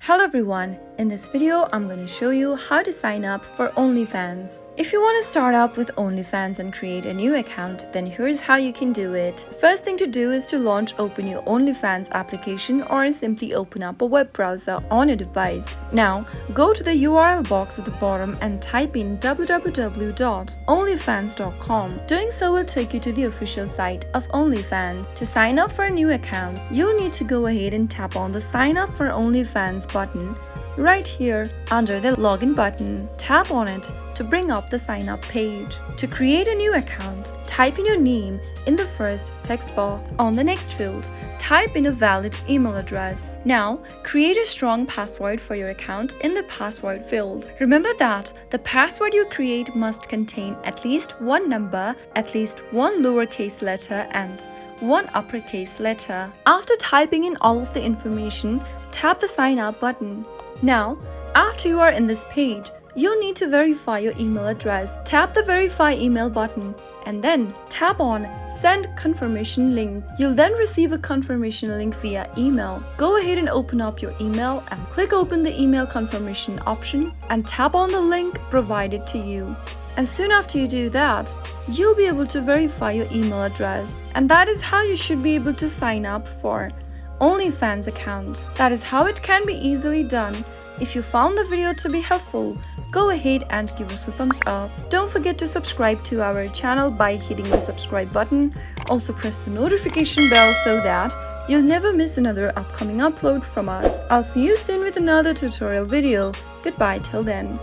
Hello everyone, in this video I'm going to show you how to sign up for OnlyFans. If you want to start up with OnlyFans and create a new account, then here's how you can do it. The first thing to do is to open your OnlyFans application or simply open up a web browser on a device. Now, go to the URL box at the bottom and type in www.onlyfans.com. Doing so will take you to the official site of OnlyFans. To sign up for a new account, you'll need to go ahead and tap on the Sign Up for OnlyFans button right here under the login button. Tap on it to bring up the sign up page. To create a new account, type in your name in the first text box. On the next field, type in a valid email address. Now, create a strong password for your account in the password field. Remember that the password you create must contain at least one number, at least one lowercase letter, and one uppercase letter. After typing in all of the information, tap the sign up button. Now, after you are in this page, you'll need to verify your email address. Tap the verify email button and then tap on send confirmation link. You'll then receive a confirmation link via email. Go ahead and open up your email and click open the email confirmation option and tap on the link provided to you. And soon after you do that, you'll be able to verify your email address. And that is how you should be able to sign up for OnlyFans account. That is how it can be easily done. If you found the video to be helpful, go ahead and give us a thumbs up. Don't forget to subscribe to our channel by hitting the subscribe button. Also press the notification bell so that you'll never miss another upcoming upload from us. I'll see you soon with another tutorial video. Goodbye till then.